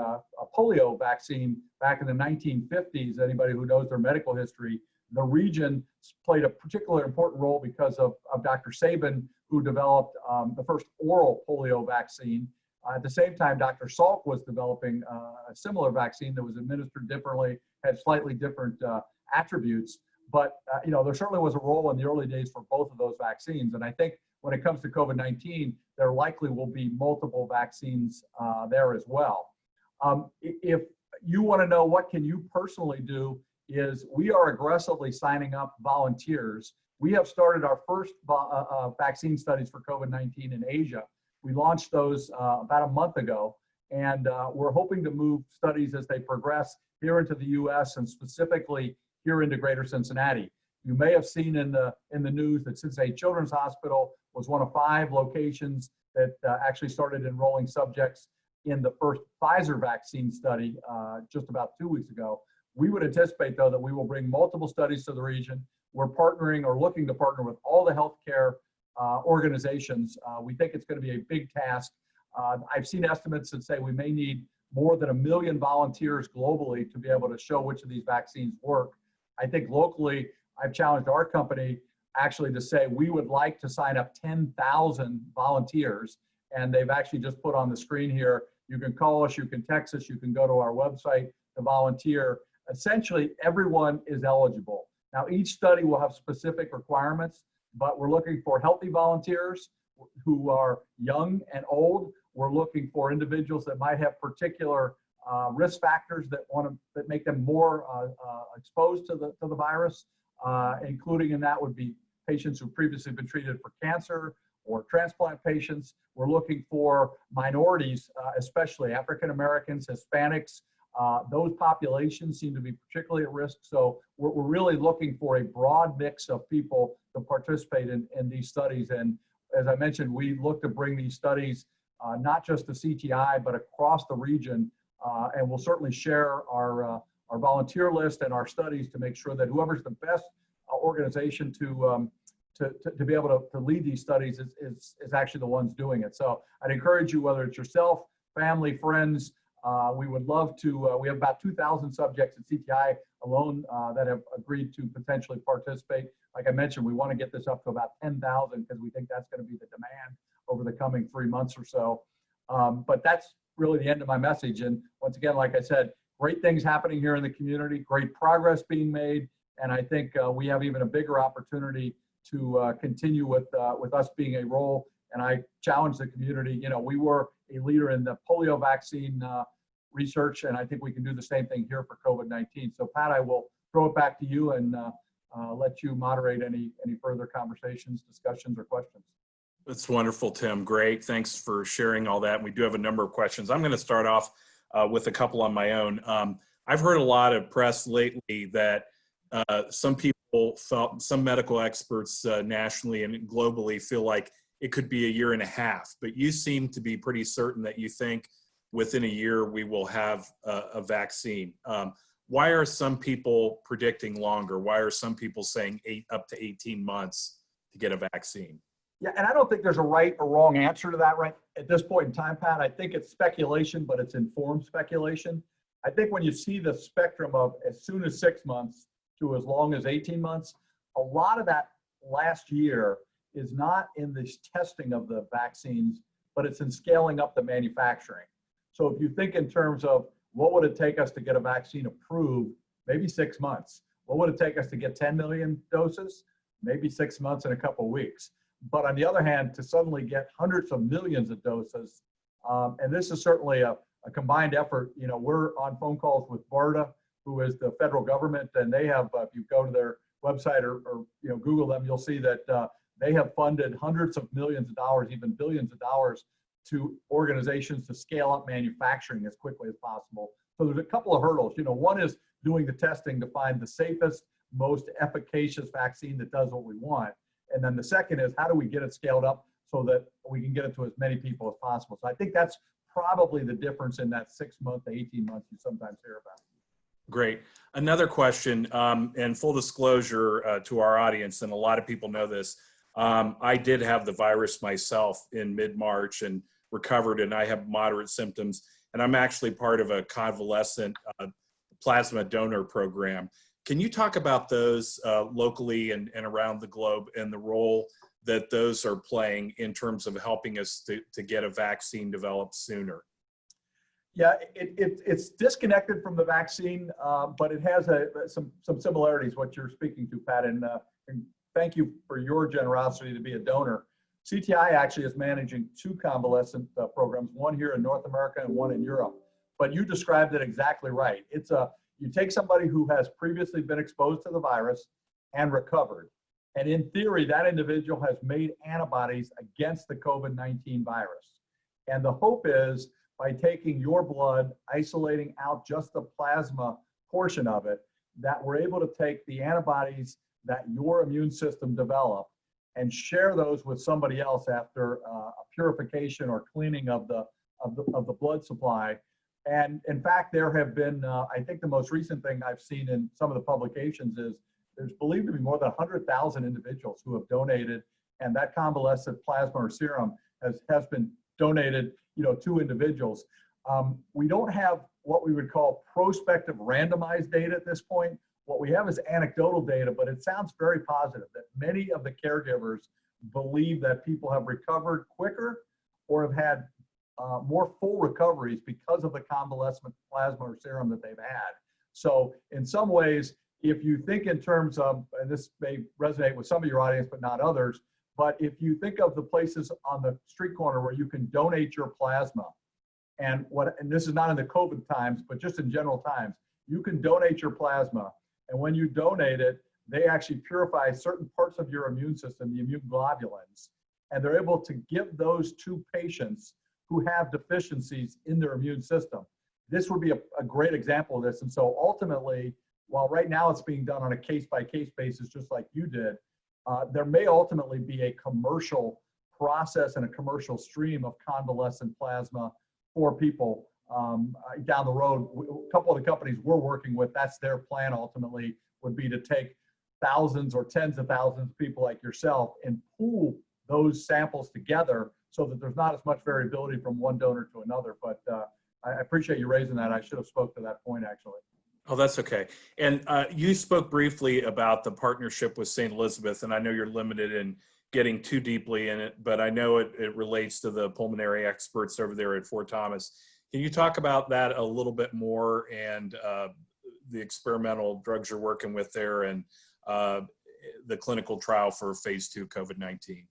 polio vaccine back in the 1950s, anybody who knows their medical history, the region played a particularly important role because of Dr. Sabin, who developed the first oral polio vaccine. At the same time, Dr. Salk was developing a similar vaccine that was administered differently, had slightly different attributes. But there certainly was a role in the early days for both of those vaccines. And I think when it comes to COVID-19, there likely will be multiple vaccines there as well. If you want to know what can you personally do, is we are aggressively signing up volunteers. We have started our first vaccine studies for COVID-19 in Asia. We launched those about a month ago, and we're hoping to move studies as they progress here into the US and specifically here into Greater Cincinnati. You may have seen in the news that Cincinnati Children's Hospital was one of 5 locations that actually started enrolling subjects in the first Pfizer vaccine study just about 2 weeks ago. We would anticipate, though, that we will bring multiple studies to the region. We're partnering or looking to partner with all the healthcare organizations. We think it's going to be a big task. I've seen estimates that say we may need more than 1 million volunteers globally to be able to show which of these vaccines work. I think locally, I've challenged our company actually to say we would like to sign up 10,000 volunteers. And they've actually just put on the screen here, you can call us, you can text us, you can go to our website to volunteer. Essentially, everyone is eligible. Now, each study will have specific requirements, but we're looking for healthy volunteers who are young and old. We're looking for individuals that might have particular risk factors that make them more exposed to the virus, including in that would be patients who've previously been treated for cancer or transplant patients. We're looking for minorities, especially African Americans, Hispanics. Those populations seem to be particularly at risk. So we're really looking for a broad mix of people to participate in these studies. And as I mentioned, we look to bring these studies not just to CTI, but across the region. And we'll certainly share our volunteer list and our studies to make sure that whoever's the best organization to be able to lead these studies is actually the ones doing it. So I'd encourage you, whether it's yourself, family, friends, we would love to, we have about 2,000 subjects at CTI alone that have agreed to potentially participate. Like I mentioned, we want to get this up to about 10,000 because we think that's going to be the demand over the coming 3 months or so. But that's really the end of my message. And once again, like I said, great things happening here in the community, great progress being made. And I think we have even a bigger opportunity to continue with us being a role. And I challenge the community. You know, we were a leader in the polio vaccine research, and I think we can do the same thing here for COVID-19. So Pat, I will throw it back to you and let you moderate any further conversations, discussions, or questions. That's wonderful, Tim. Great. Thanks for sharing all that. We do have a number of questions. I'm going to start off with a couple on my own. I've heard a lot of press lately that some people felt, some medical experts nationally and globally feel like it could be 1.5 years, but you seem to be pretty certain that you think within 1 year we will have a vaccine. Why are some people predicting longer? Why are some people saying up to 18 months to get a vaccine? Yeah, and I don't think there's a right or wrong answer to that right at this point in time, Pat. I think it's speculation, but it's informed speculation. I think when you see the spectrum of as soon as 6 months to as long as 18 months, a lot of that last year is not in this testing of the vaccines, but it's in scaling up the manufacturing. So if you think in terms of what would it take us to get a vaccine approved, maybe 6 months. What would it take us to get 10 million doses? Maybe 6 months and a couple of weeks. But on the other hand, to suddenly get hundreds of millions of doses, and this is certainly a combined effort. You know, we're on phone calls with BARDA, who is the federal government, and they have, if you go to their website or you know, Google them, you'll see that they have funded hundreds of millions of dollars, even billions of dollars, to organizations to scale up manufacturing as quickly as possible. So there's a couple of hurdles. You know, one is doing the testing to find the safest, most efficacious vaccine that does what we want. And then the second is, how do we get it scaled up so that we can get it to as many people as possible? So I think that's probably the difference in that 6 month to 18 months you sometimes hear about. Great. Another question, and full disclosure to our audience, and a lot of people know this, I did have the virus myself in mid-March and recovered, and I have moderate symptoms, and I'm actually part of a convalescent plasma donor program. Can you talk about those locally and around the globe and the role that those are playing in terms of helping us to get a vaccine developed sooner? Yeah, it's disconnected from the vaccine, but it has some similarities, what you're speaking to, Pat, and thank you for your generosity to be a donor. CTI actually is managing 2 convalescent programs, one here in North America and one in Europe. But you described it exactly right. It's you take somebody who has previously been exposed to the virus and recovered. And in theory, that individual has made antibodies against the COVID-19 virus. And the hope is by taking your blood, isolating out just the plasma portion of it, that we're able to take the antibodies that your immune system developed and share those with somebody else after a purification or cleaning of the blood supply. And in fact, there have been, I think the most recent thing I've seen in some of the publications is there's believed to be more than 100,000 individuals who have donated, and that convalescent plasma or serum has been donated, you know, to individuals. We don't have what we would call prospective randomized data at this point. What we have is anecdotal data, but it sounds very positive that many of the caregivers believe that people have recovered quicker or have had more full recoveries because of the convalescent plasma or serum that they've had. So in some ways, if you think in terms of, and this may resonate with some of your audience, but not others, but if you think of the places on the street corner where you can donate your plasma, and this is not in the COVID times, but just in general times, you can donate your plasma, and when you donate it, they actually purify certain parts of your immune system, the immune globulins, and they're able to give those to patients who have deficiencies in their immune system. This would be a great example of this. And so ultimately, while right now it's being done on a case-by-case basis, just like you did, there may ultimately be a commercial process and a commercial stream of convalescent plasma for people down the road. A couple of the companies we're working with, that's their plan ultimately, would be to take thousands or tens of thousands of people like yourself and pool those samples together so that there's not as much variability from one donor to another. But I appreciate you raising that. I should have spoke to that point actually. Oh, that's okay. And you spoke briefly about the partnership with St. Elizabeth, and I know you're limited in getting too deeply in it, but I know it relates to the pulmonary experts over there at Fort Thomas. Can you talk about that a little bit more, and the experimental drugs you're working with there, and the clinical trial for phase 2 COVID-19?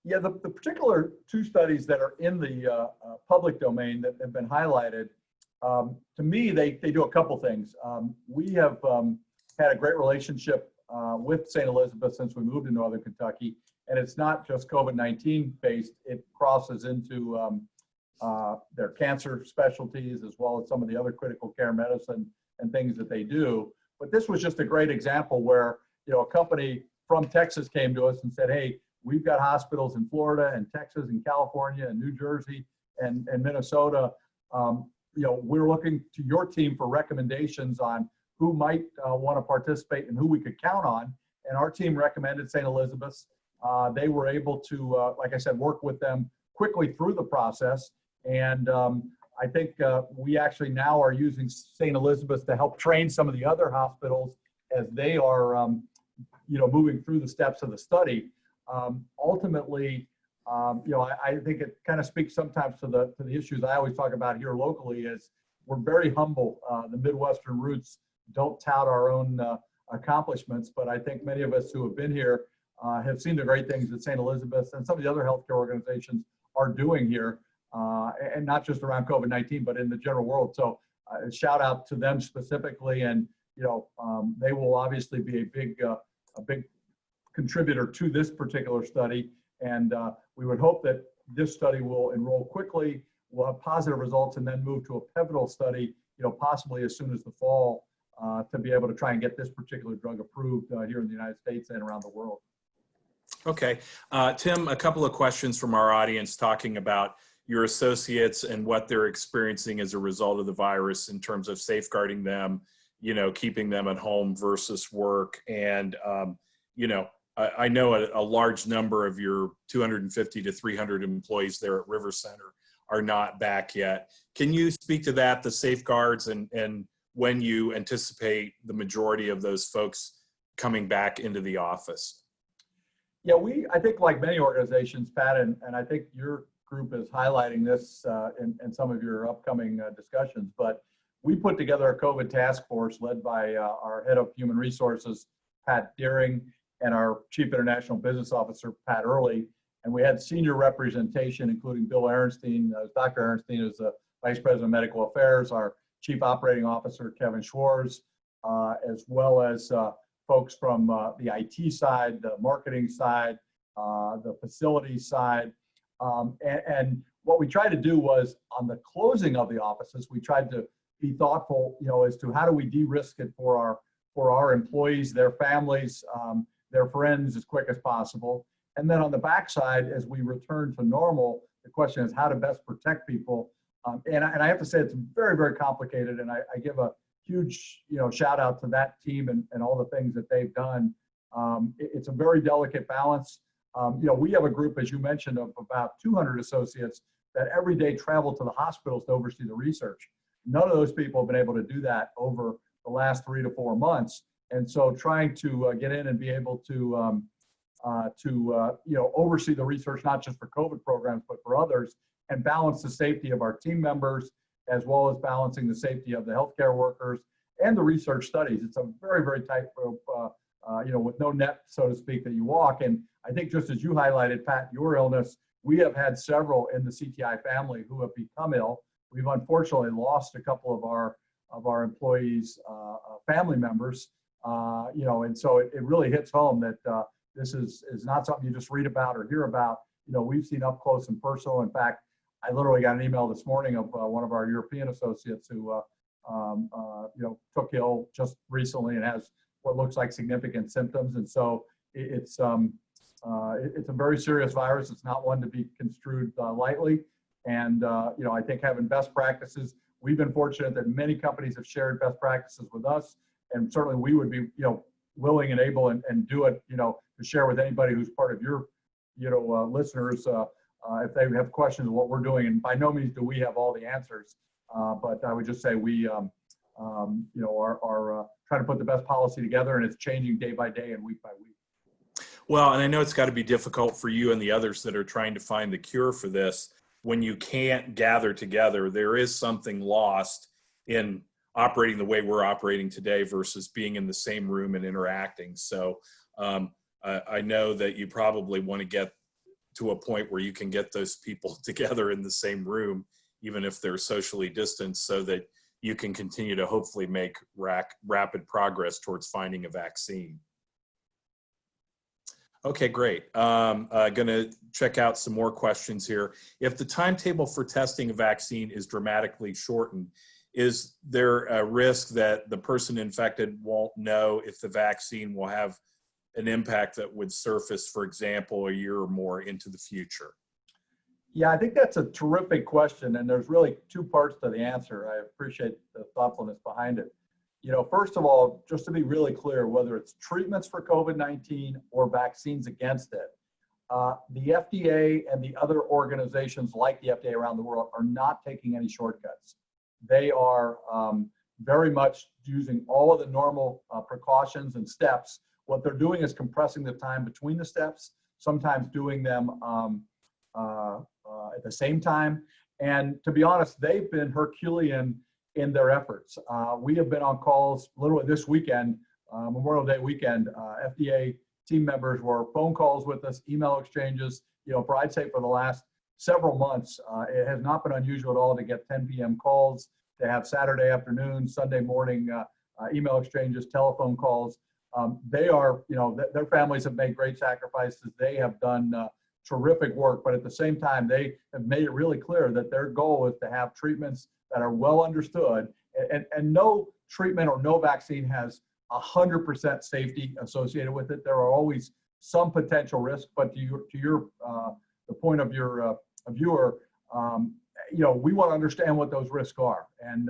Yeah, the particular two studies that are in the public domain that have been highlighted, to me, they do a couple things. We have had a great relationship with St. Elizabeth since we moved to Northern Kentucky, and it's not just COVID-19 based, it crosses into their cancer specialties as well as some of the other critical care medicine and things that they do. But this was just a great example where, you know, a company from Texas came to us and said, hey, we've got hospitals in Florida and Texas and California and New Jersey and Minnesota. You know, we're looking to your team for recommendations on who might want to participate and who we could count on. And our team recommended St. Elizabeth's. They were able to, like I said, work with them quickly through the process. And I think we actually now are using St. Elizabeth's to help train some of the other hospitals as they are, you know, moving through the steps of the study. Ultimately, you know, I think it kind of speaks sometimes to the issues I always talk about here locally is we're very humble. The Midwestern roots don't tout our own accomplishments, but I think many of us who have been here have seen the great things that St. Elizabeth's and some of the other healthcare organizations are doing here, and not just around COVID-19, but in the general world. So shout out to them specifically, and you know, they will obviously be a big contributor to this particular study. And we would hope that this study will enroll quickly, will have positive results, and then move to a pivotal study, you know, possibly as soon as the fall, to be able to try and get this particular drug approved here in the United States and around the world. Okay. Tim, a couple of questions from our audience talking about your associates and what they're experiencing as a result of the virus in terms of safeguarding them, you know, keeping them at home versus work. And, you know, I know a large number of your 250 to 300 employees there at River Center are not back yet. Can you speak to that, the safeguards, and when you anticipate the majority of those folks coming back into the office? Yeah, I think like many organizations, Pat, and I think your group is highlighting this in some of your upcoming discussions, but we put together a COVID task force led by our head of human resources, Pat Deering, and our Chief International Business Officer, Pat Early. And we had senior representation, including Bill Ehrenstein. Dr. Ehrenstein is the Vice President of Medical Affairs, our Chief Operating Officer, Kevin Schwartz, as well as folks from the IT side, the marketing side, the facility side. And what we tried to do was, on the closing of the offices, we tried to be thoughtful, you know, as to how do we de-risk it for our employees, their families, their friends as quick as possible. And then on the backside, as we return to normal, the question is how to best protect people. And I have to say it's very, very complicated. And I give a huge, you know, shout out to that team and all the things that they've done. It's a very delicate balance. You know, we have a group, as you mentioned, of about 200 associates that every day travel to the hospitals to oversee the research. None of those people have been able to do that over the last 3 to 4 months. And so trying to get in and be able to oversee the research, not just for COVID programs, but for others, and balance the safety of our team members, as well as balancing the safety of the healthcare workers and the research studies. It's a very, very tight rope, with no net, so to speak, that you walk. And I think just as you highlighted, Pat, your illness, we have had several in the CTI family who have become ill. We've unfortunately lost a couple of our employees' family members, and so it really hits home that this is not something you just read about or hear about. We've seen up close and personal. In fact, I literally got an email this morning of one of our European associates who, took ill just recently and has what looks like significant symptoms. And so it's a very serious virus. It's not one to be construed lightly. And, I think having best practices, we've been fortunate that many companies have shared best practices with us. And certainly we would be, willing and able and do it, to share with anybody who's part of your, listeners, if they have questions of what we're doing. And by no means do we have all the answers, but I would just say we, are trying to put the best policy together, and it's changing day by day and week by week. Well, and I know it's got to be difficult for you and the others that are trying to find the cure for this. When you can't gather together, there is something lost in operating the way we're operating today versus being in the same room and interacting. So I know that you probably want to get to a point where you can get those people together in the same room, even if they're socially distanced, so that you can continue to hopefully make rapid progress towards finding a vaccine. Okay, great. Going to check out some more questions here. If the timetable for testing a vaccine is dramatically shortened, is there a risk that the person infected won't know if the vaccine will have an impact that would surface, for example, a year or more into the future? Yeah, I think that's a terrific question. And there's really two parts to the answer. I appreciate the thoughtfulness behind it. First of all, just to be really clear, whether it's treatments for COVID-19 or vaccines against it, the FDA and the other organizations like the FDA around the world are not taking any shortcuts. They are very much using all of the normal precautions and steps. What they're doing is compressing the time between the steps, sometimes doing them at the same time. And to be honest, they've been Herculean in their efforts. We have been on calls literally this weekend, Memorial Day weekend. FDA team members were phone calls with us, email exchanges, for I'd say for the last several months. It has not been unusual at all to get 10 p.m. calls, to have Saturday afternoon, Sunday morning email exchanges, telephone calls. They are, their families have made great sacrifices. They have done terrific work, but at the same time, they have made it really clear that their goal is to have treatments that are well understood, and no treatment or no vaccine has 100% safety associated with it. There are always some potential risk, but to your the point of your viewer, we want to understand what those risks are, and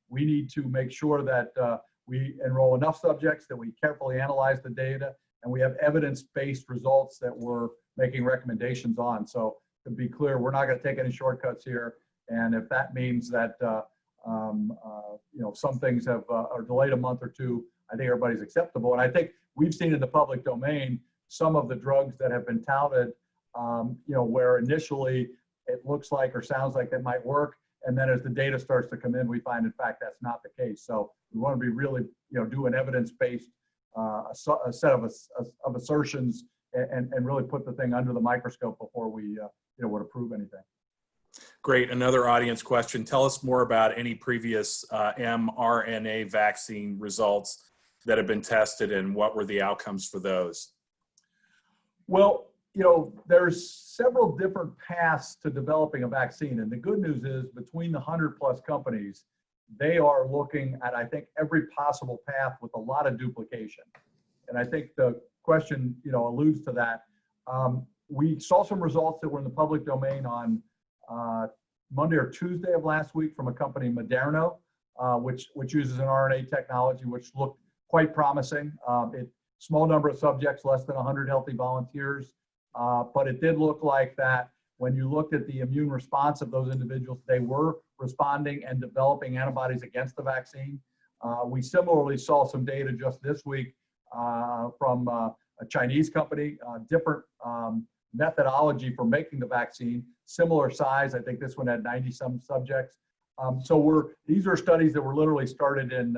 we need to make sure that we enroll enough subjects, that we carefully analyze the data, and we have evidence-based results that we're making recommendations on. So to be clear, we're not going to take any shortcuts here. And if that means that some things are delayed a month or two, I think everybody's acceptable. And I think we've seen in the public domain some of the drugs that have been touted, where initially it looks like or sounds like it might work, and then as the data starts to come in, we find in fact that's not the case. So we want to be really, do an evidence-based a set of assertions and really put the thing under the microscope before we would approve anything. Great. Another audience question. Tell us more about any previous mRNA vaccine results that have been tested, and what were the outcomes for those? Well, there's several different paths to developing a vaccine. And the good news is between the 100+ companies, they are looking at, I think, every possible path with a lot of duplication. And I think the question, alludes to that. We saw some results that were in the public domain on Monday or Tuesday of last week from a company, Moderna, which uses an RNA technology, which looked quite promising. Small number of subjects, less than 100 healthy volunteers, but it did look like that when you looked at the immune response of those individuals, they were responding and developing antibodies against the vaccine. We similarly saw some data just this week from a Chinese company, different methodology for making the vaccine, similar size. I think this one had 90-some subjects. These are studies that were literally started in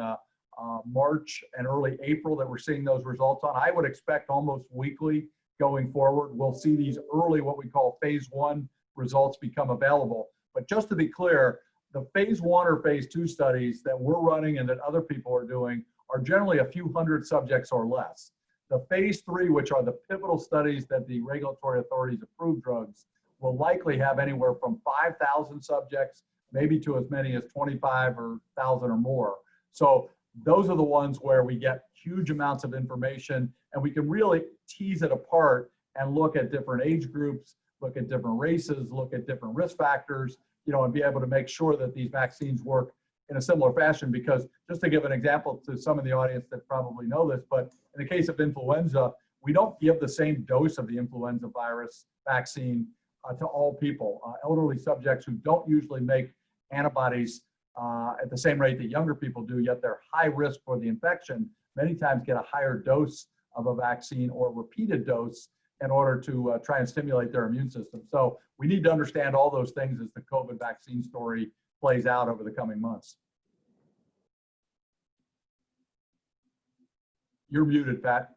March and early April that we're seeing those results on. I would expect almost weekly going forward, we'll see these early, what we call phase 1 results become available. But just to be clear, the phase 1 or phase 2 studies that we're running and that other people are doing are generally a few hundred subjects or less. The phase 3, which are the pivotal studies that the regulatory authorities approve drugs, will likely have anywhere from 5,000 subjects, maybe to as many as 25 or 1,000 or more. So those are the ones where we get huge amounts of information and we can really tease it apart and look at different age groups, look at different races, look at different risk factors, and be able to make sure that these vaccines work in a similar fashion. Because just to give an example to some of the audience that probably know this, but in the case of influenza, we don't give the same dose of the influenza virus vaccine to all people. Elderly subjects who don't usually make antibodies at the same rate that younger people do, yet they're high risk for the infection, many times get a higher dose of a vaccine or repeated dose in order to try and stimulate their immune system. So we need to understand all those things as the COVID vaccine story plays out over the coming months. You're muted, Pat.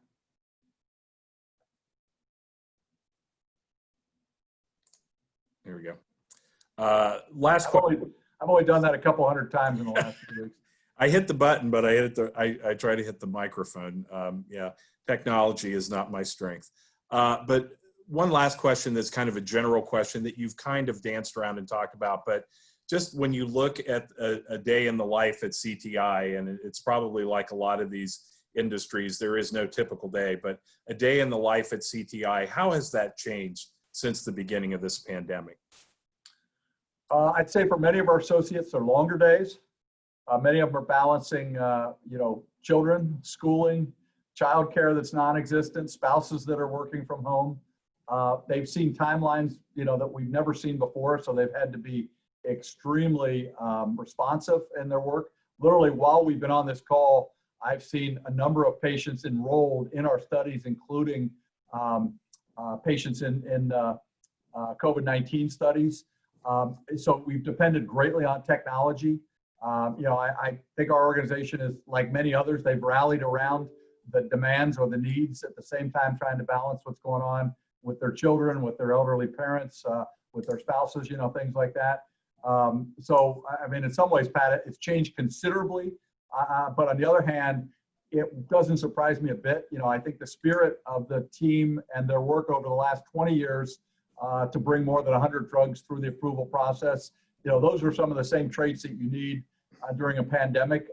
There we go. Last question. I've only done that a couple hundred times in the last 2 weeks. I hit the button, but I try to hit the microphone. Yeah, technology is not my strength. But one last question that's kind of a general question that you've kind of danced around and talked about, but just when you look at a day in the life at CTI, and it's probably like a lot of these industries, there is no typical day, but a day in the life at CTI, how has that changed since the beginning of this pandemic? I'd say for many of our associates, they're longer days. Many of them are balancing, children, schooling, childcare that's non-existent, spouses that are working from home. They've seen timelines, that we've never seen before, so they've had to be extremely responsive in their work. Literally, while we've been on this call, I've seen a number of patients enrolled in our studies, including patients in COVID-19 studies. So we've depended greatly on technology. I think our organization is like many others. They've rallied around the demands or the needs at the same time, trying to balance what's going on with their children, with their elderly parents, with their spouses, things like that. So, I mean, in some ways, Pat, it's changed considerably. But on the other hand, it doesn't surprise me a bit. I think the spirit of the team and their work over the last 20 years to bring more than 100 drugs through the approval process, those are some of the same traits that you need during a pandemic.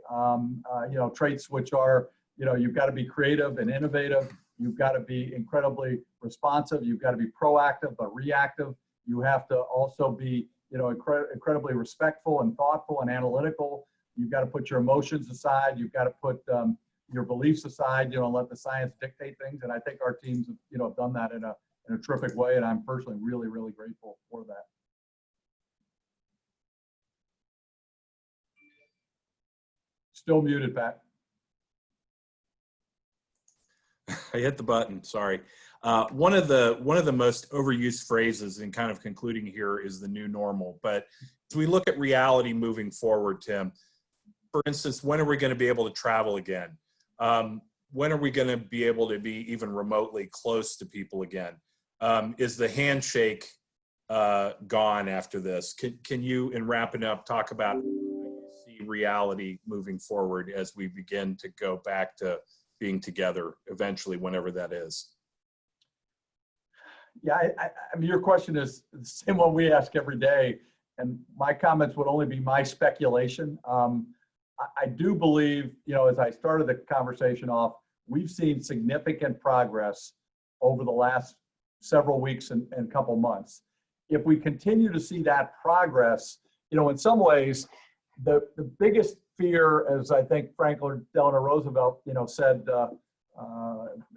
Traits which are, you've got to be creative and innovative. You've got to be incredibly responsive. You've got to be proactive but reactive. You have to also be, incredibly respectful and thoughtful and analytical. You've got to put your emotions aside. You've got to put your beliefs aside. Let the science dictate things. And I think our teams, have done that in a terrific way. And I'm personally really, really grateful for that. Still muted, Pat. I hit the button, sorry. One of the most overused phrases in kind of concluding here is the new normal. But as we look at reality moving forward, Tim, for instance, when are we going to be able to travel again? When are we going to be able to be even remotely close to people again? Is the handshake gone after this? Can you, in wrapping up, talk about how you see reality moving forward as we begin to go back to being together eventually, whenever that is? Yeah, I mean, your question is the same one we ask every day, and my comments would only be my speculation. I do believe, as I started the conversation off, we've seen significant progress over the last several weeks and couple months. If we continue to see that progress, in some ways, the biggest fear, as I think Franklin Delano Roosevelt, said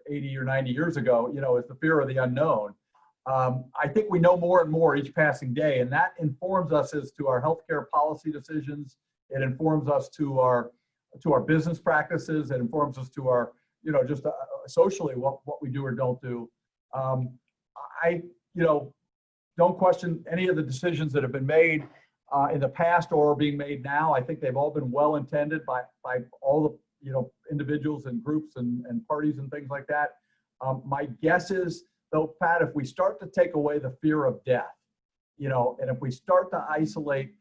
80 or 90 years ago, is the fear of the unknown. I think we know more and more each passing day, and that informs us as to our healthcare policy decisions. It informs us to our business practices. It informs us to our, just socially what we do or don't do. I don't question any of the decisions that have been made in the past or are being made now. I think they've all been well intended by all the individuals and groups and parties and things like that. My guess is, though, Pat, if we start to take away the fear of death, and if we start to isolate,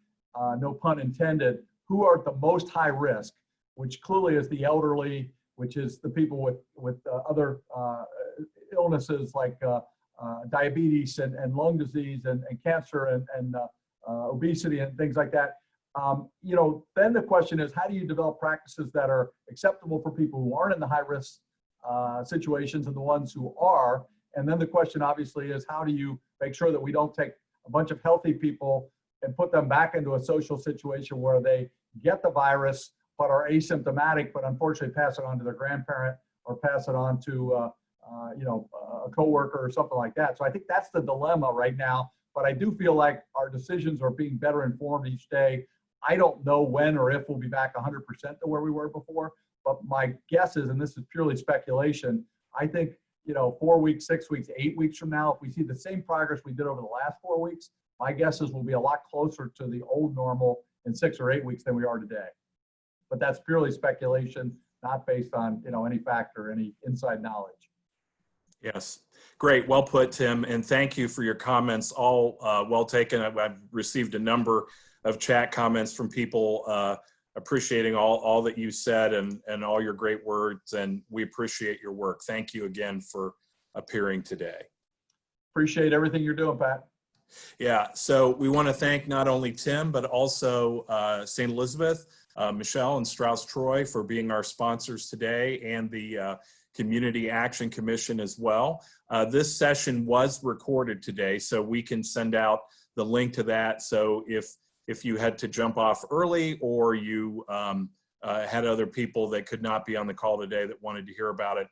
no pun intended, who are at the most high risk, which clearly is the elderly, which is the people with other illnesses like diabetes and lung disease and cancer and obesity and things like that. Then the question is, how do you develop practices that are acceptable for people who aren't in the high risk situations and the ones who are? And then the question obviously is, how do you make sure that we don't take a bunch of healthy people and put them back into a social situation where they get the virus but are asymptomatic, but unfortunately pass it on to their grandparent or pass it on to a coworker or something like that. So I think that's the dilemma right now. But I do feel like our decisions are being better informed each day. I don't know when or if we'll be back 100% to where we were before, but my guess is, and this is purely speculation, I think 4 weeks, 6 weeks, 8 weeks from now, if we see the same progress we did over the last 4 weeks, my guess is we'll be a lot closer to the old normal in 6 or 8 weeks than we are today. But that's purely speculation, not based on any fact or any inside knowledge. Yes, great, well put, Tim, and thank you for your comments. All well taken. I've received a number of chat comments from people appreciating all that you said and all your great words, and we appreciate your work. Thank you again for appearing today. Appreciate everything you're doing, Pat. Yeah, so we want to thank not only Tim, but also St. Elizabeth, Michelle and Strauss-Troy for being our sponsors today, and the Community Action Commission as well. This session was recorded today, so we can send out the link to that. So if you had to jump off early, or you had other people that could not be on the call today that wanted to hear about it,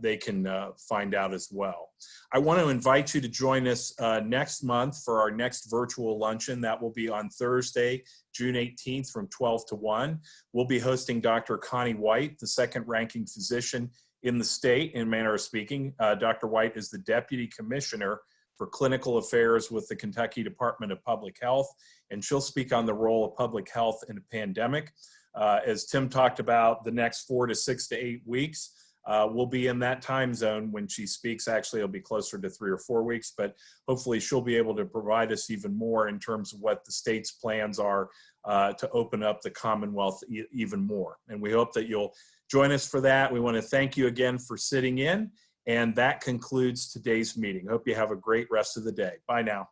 they can find out as well. I want to invite you to join us next month for our next virtual luncheon. That will be on Thursday, June 18th from 12 to 1. We'll be hosting Dr. Connie White, the second ranking physician in the state, in manner of speaking. Dr. White is the Deputy Commissioner for Clinical Affairs with the Kentucky Department of Public Health, and she'll speak on the role of public health in a pandemic. As Tim talked about, the next 4 to 6 to 8 weeks, we'll be in that time zone when she speaks. Actually, it'll be closer to 3 or 4 weeks, but hopefully she'll be able to provide us even more in terms of what the state's plans are to open up the Commonwealth even more. And we hope that you'll join us for that. We want to thank you again for sitting in, and that concludes today's meeting. Hope you have a great rest of the day. Bye now.